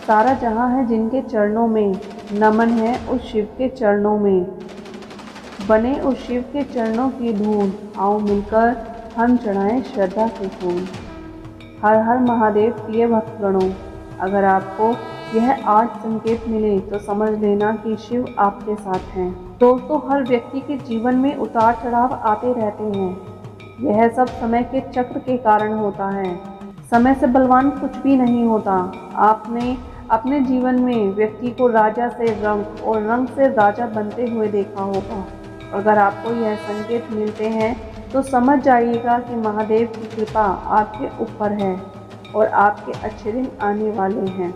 सारा जहां है जिनके चरणों में, नमन है उस शिव के चरणों में। बने उस शिव के चरणों की धूल, आओ मिलकर हम चढ़ाएं श्रद्धा के फूल। हर हर महादेव प्रिय भक्तगणों, अगर आपको यह 8 संकेत मिले तो समझ लेना कि शिव आपके साथ हैं। दोस्तों, हर व्यक्ति के जीवन में उतार चढ़ाव आते रहते हैं। यह सब समय के चक्र के कारण होता है। समय से बलवान कुछ भी नहीं होता। आपने अपने जीवन में व्यक्ति को राजा से रंक और रंक से राजा बनते हुए देखा होगा। अगर आपको यह संकेत मिलते हैं तो समझ जाइएगा कि महादेव की कृपा आपके ऊपर है और आपके अच्छे दिन आने वाले हैं।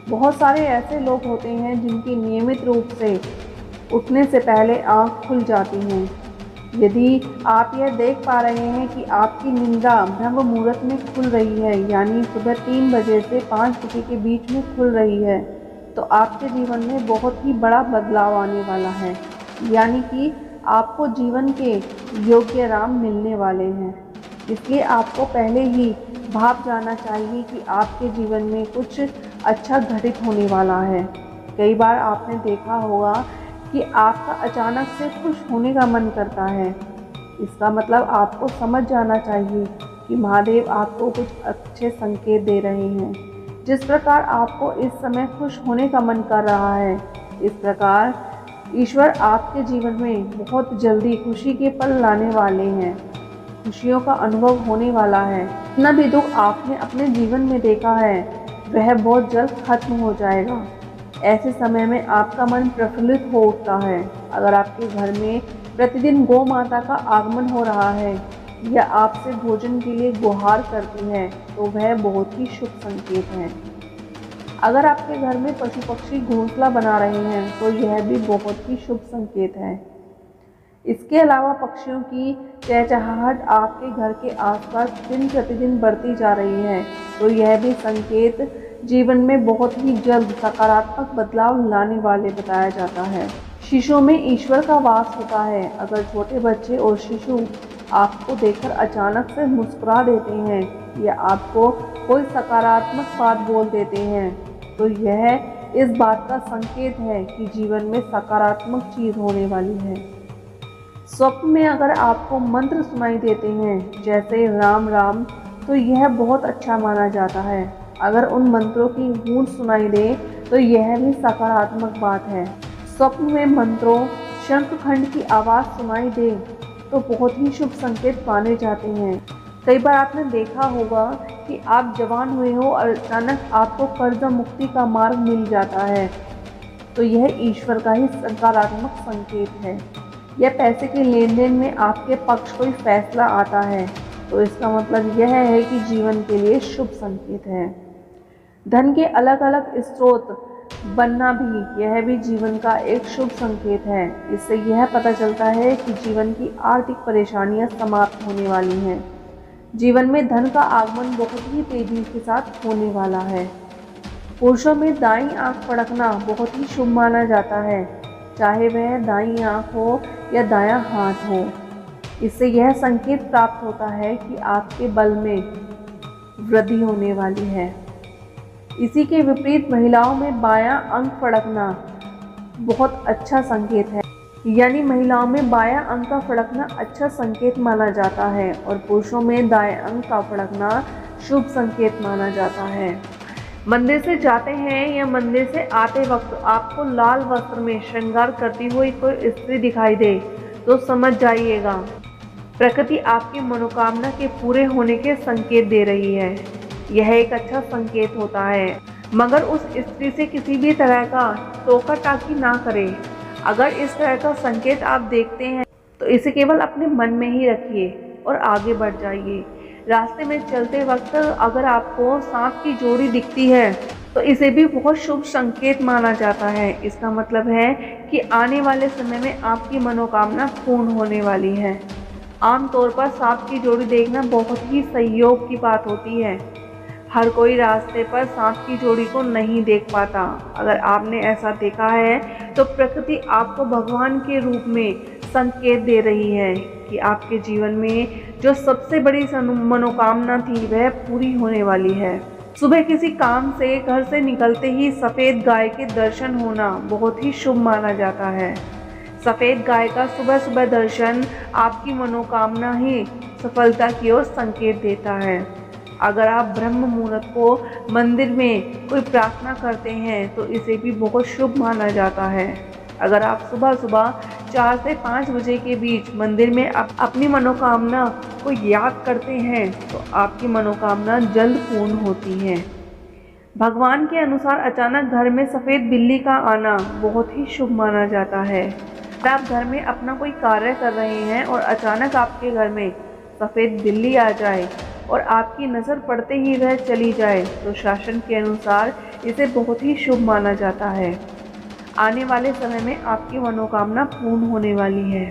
बहुत सारे ऐसे लोग होते हैं जिनकी नियमित रूप से उठने से पहले आँख खुल जाती हैं। यदि आप यह देख पा रहे हैं कि आपकी निंद्रा ब्रह्म मुहूर्त में खुल रही है, यानी सुबह 3 बजे से 5 बजे के बीच में खुल रही है, तो आपके जीवन में बहुत ही बड़ा बदलाव आने वाला है। यानी कि आपको जीवन के योग्य राम मिलने वाले हैं। इसलिए आपको पहले ही भाप जाना चाहिए कि आपके जीवन में कुछ अच्छा घटित होने वाला है। कई बार आपने देखा होगा कि आपका अचानक से खुश होने का मन करता है। इसका मतलब आपको समझ जाना चाहिए कि महादेव आपको कुछ अच्छे संकेत दे रहे हैं। जिस प्रकार आपको इस समय खुश होने का मन कर रहा है, इस प्रकार ईश्वर आपके जीवन में बहुत जल्दी खुशी के पल लाने वाले हैं। खुशियों का अनुभव होने वाला है। जितना भी दुख आपने अपने जीवन में देखा है वह बहुत जल्द खत्म हो जाएगा। ऐसे समय में आपका मन प्रफुल्लित हो उठता है। अगर आपके घर में प्रतिदिन गौ माता का आगमन हो रहा है या आपसे भोजन के लिए गुहार करती है तो वह बहुत ही शुभ संकेत है। अगर आपके घर में पशु पक्षी घोंसला बना रहे हैं तो यह भी बहुत ही शुभ संकेत है। इसके अलावा पक्षियों की चहचहाहट आपके घर के आसपास दिन प्रतिदिन बढ़ती जा रही है तो यह भी संकेत जीवन में बहुत ही जल्द सकारात्मक बदलाव लाने वाले बताया जाता है। शिशुओं में ईश्वर का वास होता है। अगर छोटे बच्चे और शिशु आपको देखकर अचानक से मुस्कुरा देते हैं या आपको कोई सकारात्मक बात बोल देते हैं तो यह इस बात का संकेत है कि जीवन में सकारात्मक चीज़ होने वाली है। स्वप्न में अगर आपको मंत्र सुनाई देते हैं जैसे राम राम, तो यह बहुत अच्छा माना जाता है। अगर उन मंत्रों की गूंज सुनाई दे तो यह भी सकारात्मक बात है। स्वप्न में मंत्रों शंखखंड की आवाज़ सुनाई दे तो बहुत ही शुभ संकेत माने जाते हैं। कई बार आपने देखा होगा कि आप जवान हुए हो और अचानक आपको कर्ज मुक्ति का मार्ग मिल जाता है, तो यह ईश्वर का ही सकारात्मक संकेत है। या पैसे के लेन देन में आपके पक्ष कोई फैसला आता है तो इसका मतलब यह है कि जीवन के लिए शुभ संकेत है। धन के अलग अलग स्रोत बनना भी, यह भी जीवन का एक शुभ संकेत है। इससे यह पता चलता है कि जीवन की आर्थिक परेशानियां समाप्त होने वाली हैं। जीवन में धन का आगमन बहुत ही तेजी के साथ होने वाला है। पुरुषों में दाईं आंख फड़कना बहुत ही शुभ माना जाता है, चाहे वह दाईं आंख हो या दायां हाथ हो। इससे यह संकेत प्राप्त होता है कि आपके बल में वृद्धि होने वाली है। इसी के विपरीत महिलाओं में बायां अंग फड़कना बहुत अच्छा संकेत है, यानी महिलाओं में बायां अंग का फड़कना अच्छा संकेत माना जाता है और पुरुषों में दाएं अंग का फड़कना शुभ संकेत माना जाता है। मंदिर से जाते हैं या मंदिर से आते वक्त आपको लाल वस्त्र में श्रृंगार करती हुई कोई स्त्री दिखाई दे तो समझ जाइएगा प्रकृति आपकी मनोकामना के पूरे होने के संकेत दे रही है। यह एक अच्छा संकेत होता है, मगर उस स्त्री से किसी भी तरह का टोका टाकी ना करें। अगर इस तरह का संकेत आप देखते हैं तो इसे केवल अपने मन में ही रखिए और आगे बढ़ जाइए। रास्ते में चलते वक्त अगर आपको सांप की जोड़ी दिखती है तो इसे भी बहुत शुभ संकेत माना जाता है। इसका मतलब है कि आने वाले समय में आपकी मनोकामना पूर्ण होने वाली है। आमतौर पर सांप की जोड़ी देखना बहुत ही संयोग की बात होती है। हर कोई रास्ते पर सांप की जोड़ी को नहीं देख पाता। अगर आपने ऐसा देखा है तो प्रकृति आपको भगवान के रूप में संकेत दे रही है कि आपके जीवन में जो सबसे बड़ी मनोकामना थी वह पूरी होने वाली है। सुबह किसी काम से घर से निकलते ही सफ़ेद गाय के दर्शन होना बहुत ही शुभ माना जाता है। सफ़ेद गाय का सुबह सुबह दर्शन आपकी मनोकामना ही सफलता की ओर संकेत देता है। अगर आप ब्रह्म मुहूर्त को मंदिर में कोई प्रार्थना करते हैं तो इसे भी बहुत शुभ माना जाता है। अगर आप सुबह सुबह 4 से 5 बजे के बीच मंदिर में अपनी मनोकामना को याद करते हैं तो आपकी मनोकामना जल्द पूर्ण होती है। भगवान के अनुसार अचानक घर में सफ़ेद बिल्ली का आना बहुत ही शुभ माना जाता है। अगर आप घर में अपना कोई कार्य कर रहे हैं और अचानक आपके घर में सफ़ेद बिल्ली आ जाए और आपकी नज़र पड़ते ही वह चली जाए तो शास्त्र के अनुसार इसे बहुत ही शुभ माना जाता है। आने वाले समय में आपकी मनोकामना पूर्ण होने वाली है।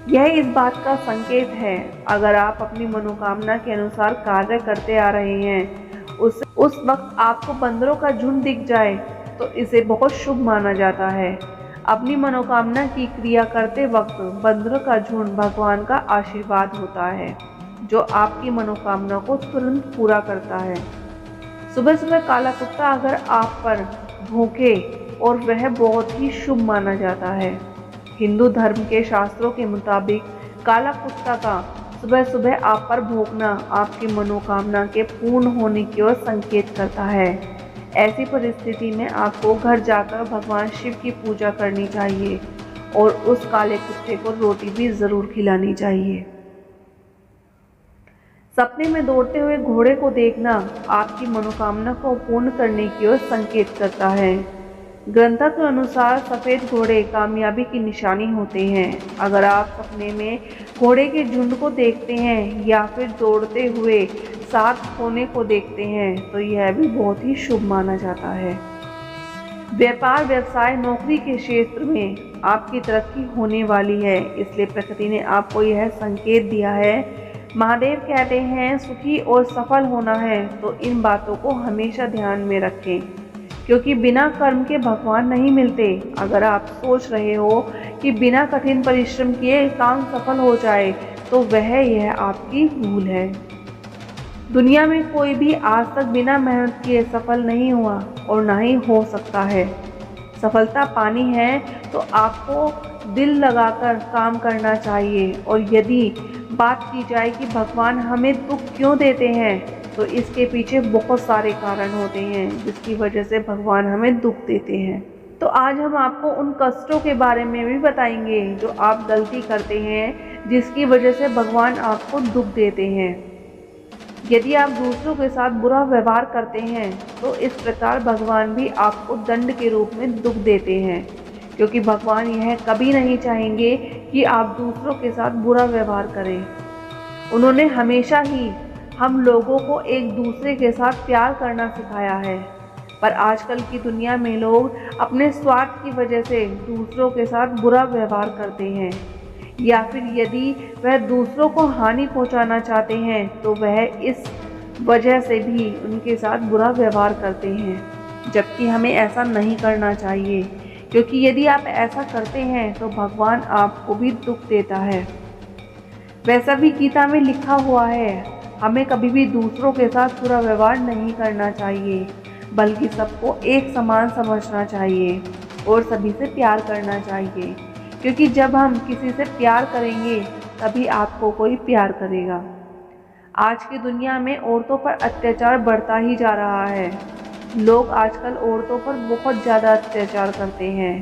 यह इस बात का संकेत है। अगर आप अपनी मनोकामना के अनुसार कार्य करते आ रहे हैं उस वक्त आपको बंदरों का झुंड दिख जाए तो इसे बहुत शुभ माना जाता है। अपनी मनोकामना की क्रिया करते वक्त बंदरों का झुंड भगवान का आशीर्वाद होता है जो आपकी मनोकामना को तुरंत पूरा करता है। सुबह सुबह काला कुत्ता अगर आप पर भौंके और वह बहुत ही शुभ माना जाता है। हिंदू धर्म के शास्त्रों के मुताबिक काला कुत्ता का सुबह सुबह आप पर भौंकना आपकी मनोकामना के पूर्ण होने की ओर संकेत करता है। ऐसी परिस्थिति में आपको घर जाकर भगवान शिव की पूजा करनी चाहिए और उस काले कुत्ते को रोटी भी ज़रूर खिलानी चाहिए। सपने में दौड़ते हुए घोड़े को देखना आपकी मनोकामना को पूर्ण करने की ओर संकेत करता है। ग्रंथों के अनुसार सफ़ेद घोड़े कामयाबी की निशानी होते हैं। अगर आप सपने में घोड़े के झुंड को देखते हैं या फिर दौड़ते हुए साथ होने को देखते हैं तो यह भी बहुत ही शुभ माना जाता है। व्यापार व्यवसाय नौकरी के क्षेत्र में आपकी तरक्की होने वाली है, इसलिए प्रकृति ने आपको यह संकेत दिया है। महादेव कहते हैं सुखी और सफल होना है तो इन बातों को हमेशा ध्यान में रखें क्योंकि बिना कर्म के भगवान नहीं मिलते। अगर आप सोच रहे हो कि बिना कठिन परिश्रम किए काम सफल हो जाए तो यह आपकी भूल है। दुनिया में कोई भी आज तक बिना मेहनत किए सफल नहीं हुआ और ना ही हो सकता है। सफलता पानी है तो आपको दिल लगाकर काम करना चाहिए। और यदि बात की जाए कि भगवान हमें दुख क्यों देते हैं तो इसके पीछे बहुत सारे कारण होते हैं जिसकी वजह से भगवान हमें दुख देते हैं। तो आज हम आपको उन कष्टों के बारे में भी बताएंगे जो आप गलती करते हैं जिसकी वजह से भगवान आपको दुख देते हैं। यदि आप दूसरों के साथ बुरा व्यवहार करते हैं तो इस प्रकार भगवान भी आपको दंड के रूप में दुख देते हैं क्योंकि भगवान यह कभी नहीं चाहेंगे कि आप दूसरों के साथ बुरा व्यवहार करें। उन्होंने हमेशा ही हम लोगों को एक दूसरे के साथ प्यार करना सिखाया है, पर आजकल की दुनिया में लोग अपने स्वार्थ की वजह से दूसरों के साथ बुरा व्यवहार करते हैं या फिर यदि वह दूसरों को हानि पहुंचाना चाहते हैं तो वह इस वजह से भी उनके साथ बुरा व्यवहार करते हैं, जबकि हमें ऐसा नहीं करना चाहिए क्योंकि यदि आप ऐसा करते हैं तो भगवान आपको भी दुख देता है। वैसा भी गीता में लिखा हुआ है, हमें कभी भी दूसरों के साथ बुरा व्यवहार नहीं करना चाहिए बल्कि सबको एक समान समझना चाहिए और सभी से प्यार करना चाहिए क्योंकि जब हम किसी से प्यार करेंगे तभी आपको कोई प्यार करेगा। आज की दुनिया में औरतों पर अत्याचार बढ़ता ही जा रहा है। लोग आजकल औरतों पर बहुत ज़्यादा अत्याचार करते हैं,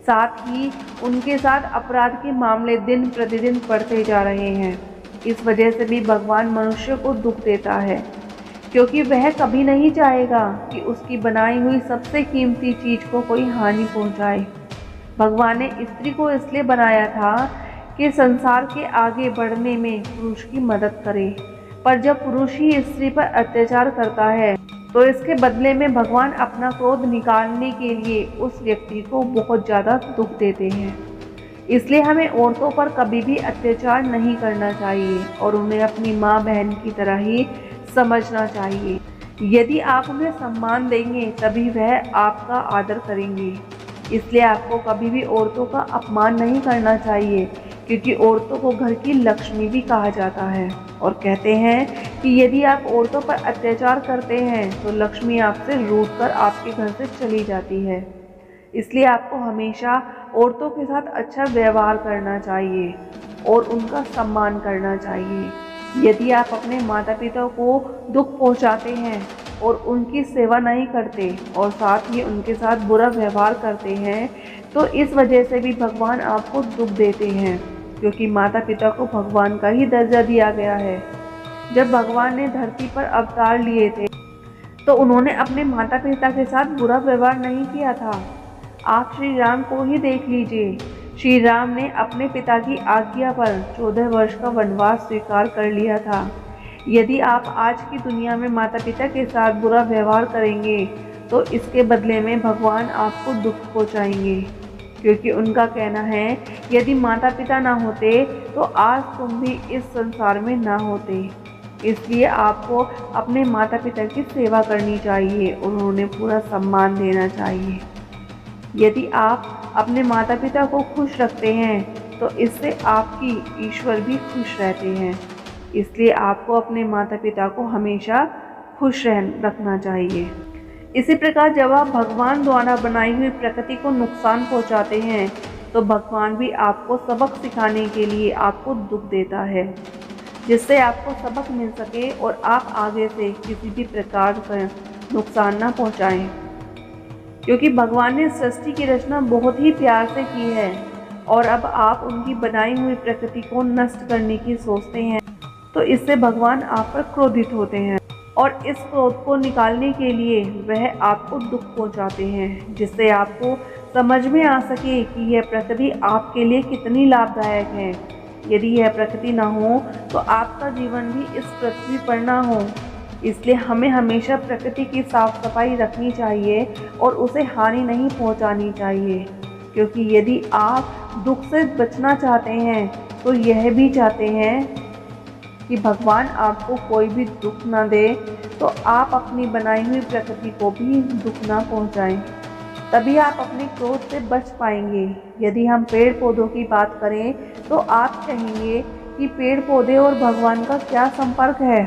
साथ ही उनके साथ अपराध के मामले दिन प्रतिदिन बढ़ते जा रहे हैं। इस वजह से भी भगवान मनुष्य को दुख देता है क्योंकि वह कभी नहीं चाहेगा कि उसकी बनाई हुई सबसे कीमती चीज़ को कोई हानि पहुंचाए। भगवान ने स्त्री को इसलिए बनाया था कि संसार के आगे बढ़ने में पुरुष की मदद करे, पर जब पुरुष ही स्त्री पर अत्याचार करता है तो इसके बदले में भगवान अपना क्रोध निकालने के लिए उस व्यक्ति को बहुत ज़्यादा दुख देते हैं। इसलिए हमें औरतों पर कभी भी अत्याचार नहीं करना चाहिए और उन्हें अपनी माँ बहन की तरह ही समझना चाहिए। यदि आप उन्हें सम्मान देंगे तभी वह आपका आदर करेंगे। इसलिए आपको कभी भी औरतों का अपमान नहीं करना चाहिए क्योंकि औरतों को घर की लक्ष्मी भी कहा जाता है। और कहते हैं कि यदि आप औरतों पर अत्याचार करते हैं तो लक्ष्मी आपसे रूठ कर आपके घर से चली जाती है। इसलिए आपको हमेशा औरतों के साथ अच्छा व्यवहार करना चाहिए और उनका सम्मान करना चाहिए। यदि आप अपने माता पिता को दुख पहुंचाते हैं और उनकी सेवा नहीं करते और साथ ही उनके साथ बुरा व्यवहार करते हैं तो इस वजह से भी भगवान आपको दुख देते हैं, क्योंकि माता पिता को भगवान का ही दर्जा दिया गया है। जब भगवान ने धरती पर अवतार लिए थे तो उन्होंने अपने माता पिता के साथ बुरा व्यवहार नहीं किया था। आप श्री राम को ही देख लीजिए। श्री राम ने अपने पिता की आज्ञा पर 14 वर्ष का वनवास स्वीकार कर लिया था। यदि आप आज की दुनिया में माता पिता के साथ बुरा व्यवहार करेंगे तो इसके बदले में भगवान आपको दुख पहुंचाएंगे, क्योंकि उनका कहना है यदि माता पिता ना होते तो आज तुम भी इस संसार में ना होते। इसलिए आपको अपने माता पिता की सेवा करनी चाहिए और उन्हें पूरा सम्मान देना चाहिए। यदि आप अपने माता पिता को खुश रखते हैं तो इससे आपकी ईश्वर भी खुश रहते हैं। इसलिए आपको अपने माता पिता को हमेशा खुश रखना चाहिए। इसी प्रकार जब आप भगवान द्वारा बनाई हुई प्रकृति को नुकसान पहुंचाते हैं तो भगवान भी आपको सबक सिखाने के लिए आपको दुख देता है, जिससे आपको सबक मिल सके और आप आगे से किसी भी प्रकार का नुकसान ना पहुंचाएं। क्योंकि भगवान ने सृष्टि की रचना बहुत ही प्यार से की है और अब आप उनकी बनाई हुई प्रकृति को नष्ट करने की सोचते हैं तो इससे भगवान आप पर क्रोधित होते हैं और इस क्रोध को निकालने के लिए वह आपको दुख पहुंचाते हैं, जिससे आपको समझ में आ सके कि यह प्रकृति आपके लिए कितनी लाभदायक है। यदि यह प्रकृति ना हो तो आपका जीवन भी इस पृथ्वी पर ना हो। इसलिए हमें हमेशा प्रकृति की साफ सफाई रखनी चाहिए और उसे हानि नहीं पहुंचानी चाहिए, क्योंकि यदि आप दुख से बचना चाहते हैं तो यह भी चाहते हैं कि भगवान आपको कोई भी दुख ना दे, तो आप अपनी बनाई हुई प्रकृति को भी दुख ना पहुंचाएं। तभी आप अपने क्रोध से बच पाएंगे। यदि हम पेड़ पौधों की बात करें तो आप कहेंगे कि पेड़ पौधे और भगवान का क्या संपर्क है,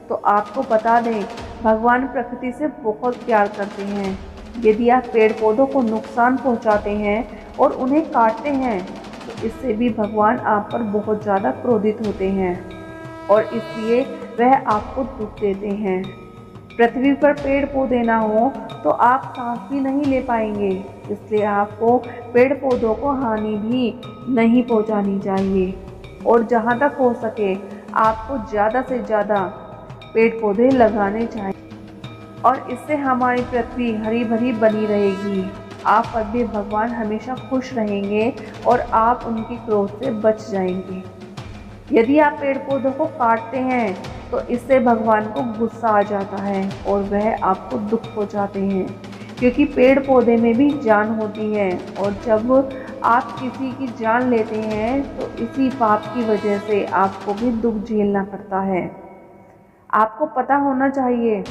तो आपको बता दें भगवान प्रकृति से बहुत प्यार करते हैं। यदि आप पेड़ पौधों को नुकसान पहुंचाते हैं और उन्हें काटते हैं तो इससे भी भगवान आप पर बहुत ज़्यादा क्रोधित होते हैं और इसलिए वह आपको दुख देते हैं। पृथ्वी पर पेड़ पौधे ना हो तो आप सांस भी नहीं ले पाएंगे। इसलिए आपको पेड़ पौधों को हानि भी नहीं पहुंचानी चाहिए और जहां तक हो सके आपको ज़्यादा से ज़्यादा पेड़ पौधे लगाने चाहिए और इससे हमारी पृथ्वी हरी भरी बनी रहेगी। आप पर भी भगवान हमेशा खुश रहेंगे और आप उनके क्रोध से बच जाएंगे। यदि आप पेड़ पौधों को काटते हैं तो इससे भगवान को गुस्सा आ जाता है और वह आपको दुख पहुंचाते हैं, क्योंकि पेड़ पौधे में भी जान होती है और जब आप किसी की जान लेते हैं तो इसी पाप की वजह से आपको भी दुख झेलना पड़ता है। आपको पता होना चाहिए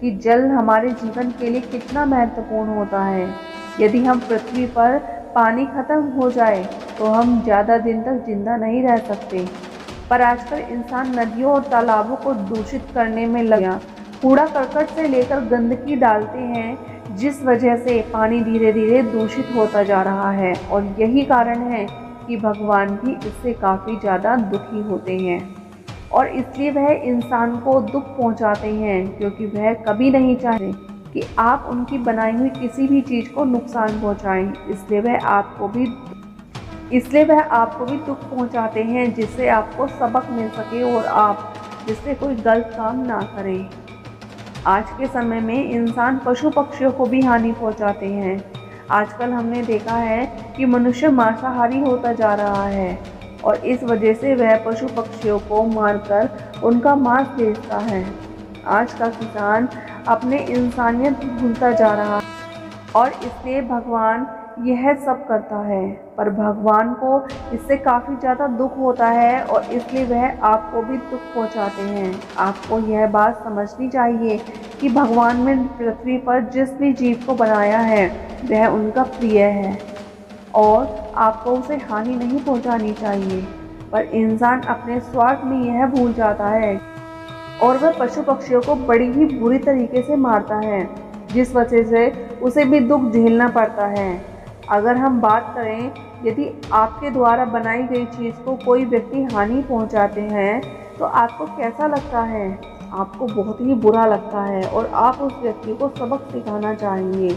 कि जल हमारे जीवन के लिए कितना महत्वपूर्ण होता है। यदि हम पृथ्वी पर पानी खत्म हो जाए तो हम ज़्यादा दिन तक जिंदा नहीं रह सकते, पर आजकल इंसान नदियों और तालाबों को दूषित करने में लगा कूड़ा करकट से लेकर गंदगी डालते हैं, जिस वजह से पानी धीरे धीरे दूषित होता जा रहा है और यही कारण है कि भगवान भी इससे काफ़ी ज़्यादा दुखी होते हैं और इसलिए वह इंसान को दुख पहुंचाते हैं, क्योंकि वह कभी नहीं चाहते कि आप उनकी बनाई हुई किसी भी चीज़ को नुकसान पहुंचाएं। इसलिए वह आपको भी दुख पहुंचाते हैं, जिससे आपको सबक मिल सके और आप जिससे कोई गलत काम ना करें। आज के समय में इंसान पशु पक्षियों को भी हानि पहुंचाते हैं। आजकल हमने देखा है कि मनुष्य मांसाहारी होता जा रहा है और इस वजह से वह पशु पक्षियों को मारकर उनका मांस बेचता है। आज का किसान अपने इंसानियत भूलता जा रहा है और इसलिए भगवान यह सब करता है, पर भगवान को इससे काफ़ी ज़्यादा दुख होता है और इसलिए वह आपको भी दुख पहुंचाते हैं। आपको यह बात समझनी चाहिए कि भगवान ने पृथ्वी पर जिस भी जीव को बनाया है वह उनका प्रिय है और आपको उसे हानि नहीं पहुंचानी चाहिए। पर इंसान अपने स्वार्थ में यह भूल जाता है और वह पशु पक्षियों को बड़ी ही बुरी तरीके से मारता है, जिस वजह से उसे भी दुख झेलना पड़ता है। अगर हम बात करें, यदि आपके द्वारा बनाई गई चीज़ को कोई व्यक्ति हानि पहुंचाते हैं तो आपको कैसा लगता है? आपको बहुत ही बुरा लगता है और आप उस व्यक्ति को सबक सिखाना चाहेंगे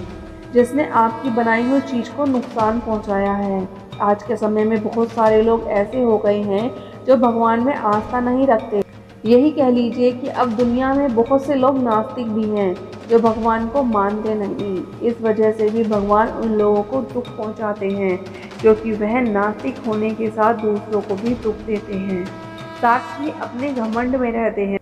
जिसने आपकी बनाई हुई चीज़ को नुकसान पहुंचाया है। आज के समय में बहुत सारे लोग ऐसे हो गए हैं जो भगवान में आस्था नहीं रखते। यही कह लीजिए कि अब दुनिया में बहुत से लोग नास्तिक भी हैं जो भगवान को मानते नहीं। इस वजह से भी भगवान उन लोगों को दुख पहुंचाते हैं, क्योंकि वह नास्तिक होने के साथ दूसरों को भी दुख देते हैं, साथ ही अपने घमंड में रहते हैं।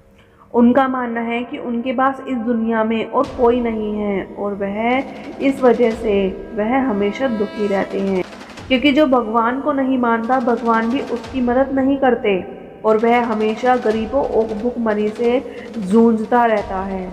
उनका मानना है कि उनके पास इस दुनिया में और कोई नहीं है और वह इस वजह से वह हमेशा दुखी रहते हैं, क्योंकि जो भगवान को नहीं मानता भगवान भी उसकी मदद नहीं करते और वह हमेशा गरीबों और भुखमरी से जूझता रहता है।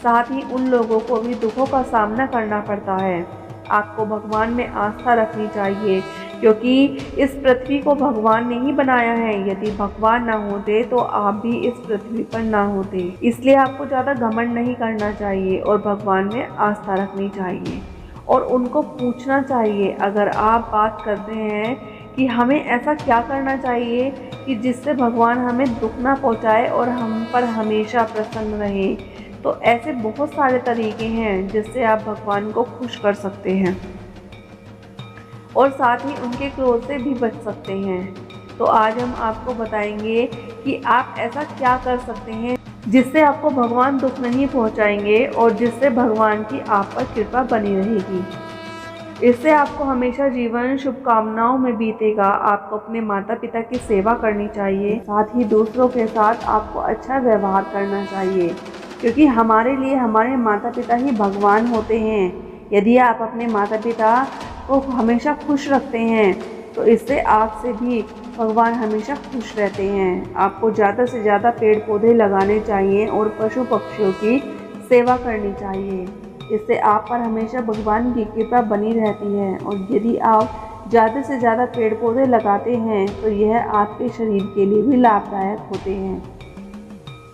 साथ ही उन लोगों को भी दुखों का सामना करना पड़ता है। आपको भगवान में आस्था रखनी चाहिए, क्योंकि इस पृथ्वी को भगवान ने ही बनाया है। यदि भगवान ना होते तो आप भी इस पृथ्वी पर ना होते। इसलिए आपको ज़्यादा घमंड नहीं करना चाहिए और भगवान में आस्था रखनी चाहिए और उनको पूछना चाहिए। अगर आप बात करते हैं कि हमें ऐसा क्या करना चाहिए कि जिससे भगवान हमें दुख ना पहुंचाए और हम पर हमेशा प्रसन्न रहे, तो ऐसे बहुत सारे तरीके हैं जिससे आप भगवान को खुश कर सकते हैं और साथ ही उनके क्रोध से भी बच सकते हैं। तो आज हम आपको बताएंगे कि आप ऐसा क्या कर सकते हैं जिससे आपको भगवान दुख नहीं पहुंचाएंगे और जिससे भगवान की आप पर कृपा बनी रहेगी। इससे आपको हमेशा जीवन शुभकामनाओं में बीतेगा। आपको अपने माता पिता की सेवा करनी चाहिए, साथ ही दूसरों के साथ आपको अच्छा व्यवहार करना चाहिए, क्योंकि हमारे लिए हमारे माता पिता ही भगवान होते हैं। यदि आप अपने माता पिता को हमेशा खुश रखते हैं तो इससे आपसे भी भगवान हमेशा खुश रहते हैं। आपको ज़्यादा से ज़्यादा पेड़ पौधे लगाने चाहिए और पशु पक्षियों की सेवा करनी चाहिए। इससे आप पर हमेशा भगवान की कृपा बनी रहती है और यदि आप ज़्यादा से ज़्यादा पेड़ पौधे लगाते हैं तो यह आपके शरीर के लिए भी लाभदायक होते हैं,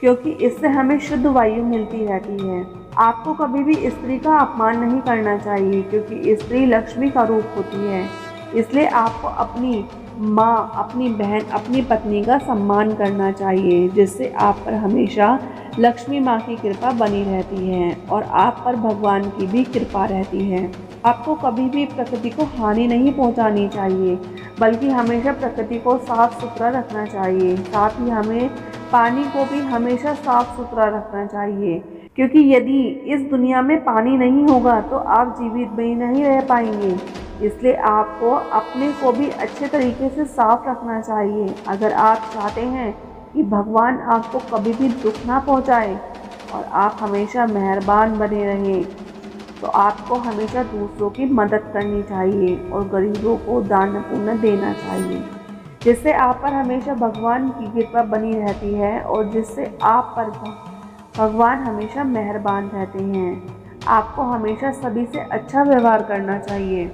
क्योंकि इससे हमें शुद्ध वायु मिलती रहती है। आपको कभी भी स्त्री का अपमान नहीं करना चाहिए, क्योंकि स्त्री लक्ष्मी का रूप होती है। इसलिए आपको अपनी माँ, अपनी बहन, अपनी पत्नी का सम्मान करना चाहिए, जिससे आप पर हमेशा लक्ष्मी माँ की कृपा बनी रहती है और आप पर भगवान की भी कृपा रहती है। आपको कभी भी प्रकृति को हानि नहीं पहुँचानी चाहिए, बल्कि हमेशा प्रकृति को साफ सुथरा रखना चाहिए। साथ ही हमें पानी को भी हमेशा साफ सुथरा रखना चाहिए, क्योंकि यदि इस दुनिया में पानी नहीं होगा तो आप जीवित भी नहीं रह पाएंगे। इसलिए आपको अपने को भी अच्छे तरीके से साफ रखना चाहिए। अगर आप चाहते हैं कि भगवान आपको कभी भी दुख ना पहुंचाए और आप हमेशा मेहरबान बने रहें, तो आपको हमेशा दूसरों की मदद करनी चाहिए और गरीबों को दान पुण्य देना चाहिए, जिससे आप पर हमेशा भगवान की कृपा बनी रहती है और जिससे आप पर भगवान हमेशा मेहरबान रहते हैं। आपको हमेशा सभी से अच्छा व्यवहार करना चाहिए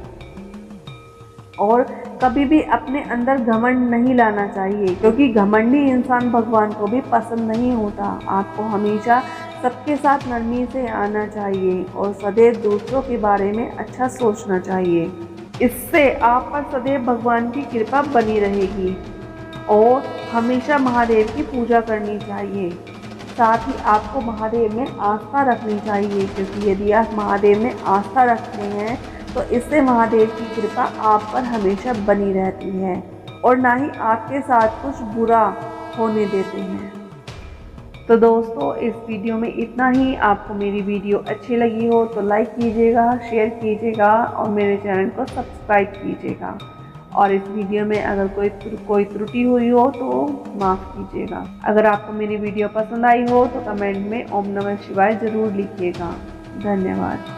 और कभी भी अपने अंदर घमंड नहीं लाना चाहिए, क्योंकि घमंडी इंसान भगवान को भी पसंद नहीं होता। आपको हमेशा सबके साथ नरमी से आना चाहिए और सदैव दूसरों के बारे में अच्छा सोचना चाहिए। इससे आप पर सदैव भगवान की कृपा बनी रहेगी और हमेशा महादेव की पूजा करनी चाहिए। साथ ही आपको महादेव में आस्था रखनी चाहिए, क्योंकि यदि आप महादेव में आस्था रखते हैं तो इससे महादेव की कृपा आप पर हमेशा बनी रहती है और ना ही आपके साथ कुछ बुरा होने देते हैं। तो दोस्तों, इस वीडियो में इतना ही। आपको मेरी वीडियो अच्छी लगी हो तो लाइक कीजिएगा, शेयर कीजिएगा और मेरे चैनल को सब्सक्राइब कीजिएगा। और इस वीडियो में अगर कोई त्रुटि हुई हो तो माफ़ कीजिएगा। अगर आपको मेरी वीडियो पसंद आई हो तो कमेंट में ओम नमः शिवाय ज़रूर लिखिएगा। धन्यवाद।